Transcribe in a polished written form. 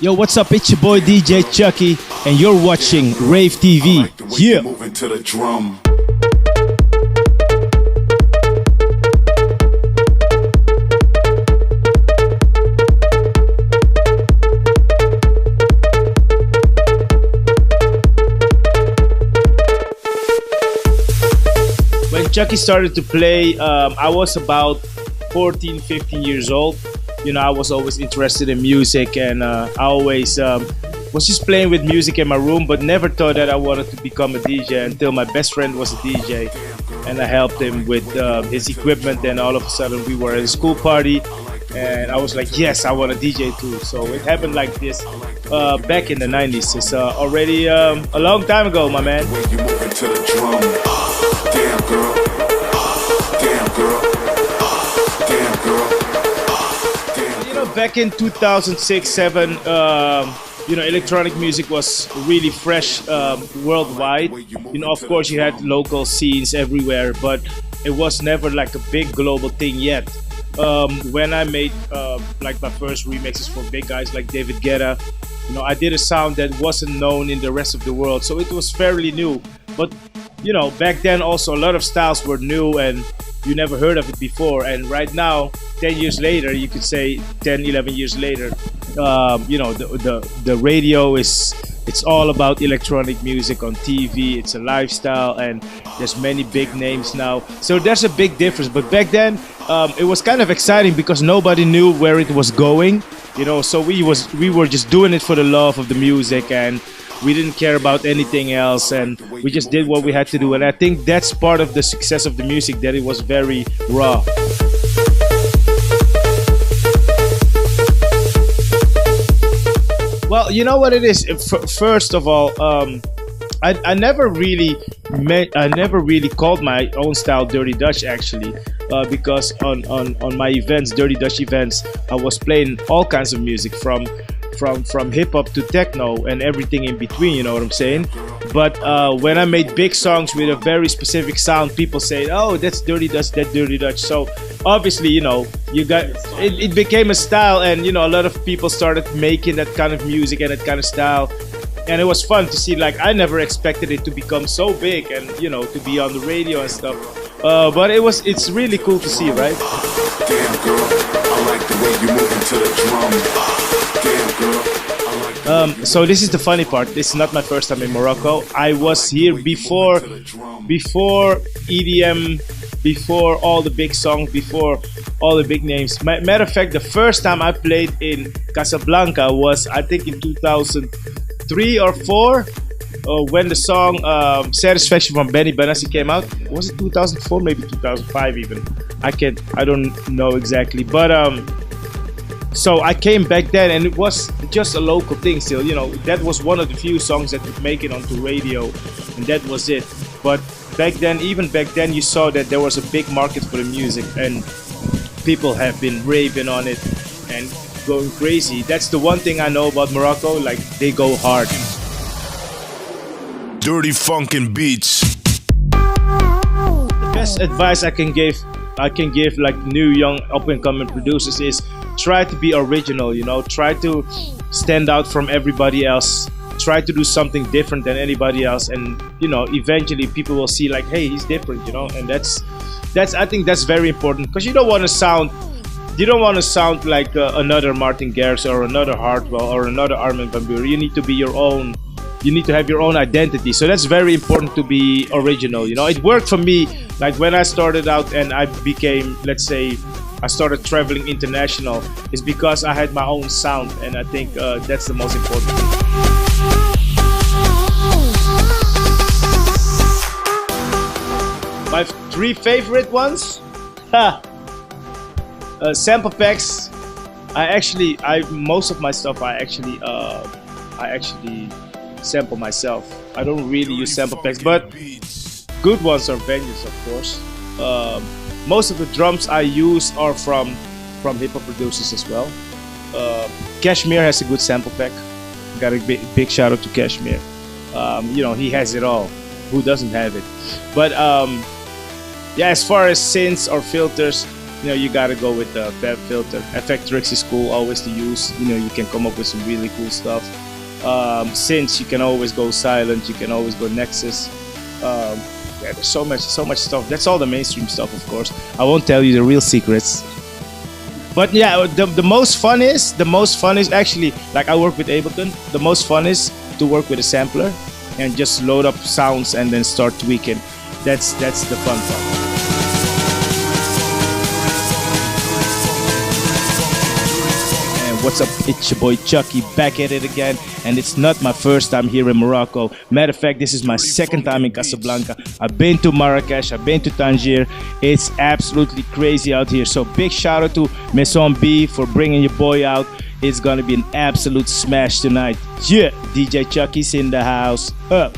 Yo, what's up? It's your boy DJ Chuckie, and you're watching Rave TV. Yeah. Moving to the drum. When Chuckie started to play, I was about 14, 15 years old. You know, I was always interested in music, and I always was just playing with music in my room, but never thought that I wanted to become a DJ until my best friend was a DJ, and I helped him with his equipment, and all of a sudden we were at a school party, and I was like, yes, I want to DJ too. So it happened like this back in the 90s. It's already a long time ago, my man. Damn girl, damn girl, damn girl. You know, back in 2006-7, you know, electronic music was really fresh worldwide. You know, of course, you had local scenes everywhere, but it was never like a big global thing yet. When I made like my first remixes for big guys like David Guetta, you know, I did a sound that wasn't known in the rest of the world, so it was fairly new. But you know, back then also a lot of styles were new and you never heard of it before. And right now, 10 years later, you could say 10, 11 years later, you know, the radio it's all about electronic music on TV. It's a lifestyle, and there's many big names now. So there's a big difference. But back then, it was kind of exciting because nobody knew where it was going. You know, so we were just doing it for the love of the music, and we didn't care about anything else, and we just did what we had to do. And I think that's part of the success of the music, that it was very raw. Well, you know what it is. First of all, I never really called my own style Dirty Dutch, actually, because on my events, Dirty Dutch events, I was playing all kinds of music from hip hop to techno and everything in between, you know what I'm saying? But when I made big songs with a very specific sound, people say, oh, that's Dirty Dutch, that's Dirty Dutch. So obviously, you know, it became a style, and you know, a lot of people started making that kind of music and that kind of style. And it was fun to see. Like, I never expected it to become so big and, you know, to be on the radio and stuff. But it's really cool to see, right? Damn girl, I like the way you move into the drum. So this is the funny part. This is not my first time in Morocco. I was here before EDM, before all the big songs, before all the big names. Matter of fact, the first time I played in Casablanca was, I think, in 2003 or 4, when the song Satisfaction from Benny Benassi came out. Was it 2004? Maybe 2005 even. I don't know exactly. But so I came back then, and it was just a local thing still. You know, that was one of the few songs that would make it onto radio, and that was it. But even back then, you saw that there was a big market for the music, and people have been raving on it and going crazy. That's the one thing I know about Morocco, like, they go hard. Dirty funkin' beats. The best advice I can give like new young up and coming producers is try to be original, you know, try to stand out from everybody else, try to do something different than anybody else, and you know, eventually people will see like, hey, he's different, you know. And that's I think that's very important, because you don't want to sound like another Martin Garrix or another Hartwell or another Armin van Buuren. You need to be your own. You need to have your own identity. So that's very important, to be original. You know, it worked for me. Like when I started out and I became, let's say, I started traveling international, is because I had my own sound, and I think that's the most important thing. My 3 favorite ones? Sample packs. Most of my stuff I actually sample myself. I don't really use sample packs, but good ones are venues, of course. Most of the drums I use are from hip-hop producers as well. Kashmir has a good sample pack. Got a big shout out to Kashmir. You know, he has it all. Who doesn't have it? But yeah, as far as synths or filters, you know, you gotta go with the Bev filter. Effectrix is cool, always to use. You know, you can come up with some really cool stuff. Since you can always go silent, you can always go Nexus. Yeah, there's so much stuff. That's all the mainstream stuff, of course. I won't tell you the real secrets. But yeah, the most fun is actually, like, I work with Ableton. The most fun is to work with a sampler and just load up sounds and then start tweaking. That's the fun part. What's up, it's your boy Chuckie, back at it again, and it's not my first time here in Morocco. Matter of fact, this is my second time in Casablanca. I've been to Marrakesh, I've been to Tangier. It's absolutely crazy out here. So big shout out to Maison B for bringing your boy out. It's gonna be an absolute smash tonight. Yeah, DJ Chuckie's in the house. Up.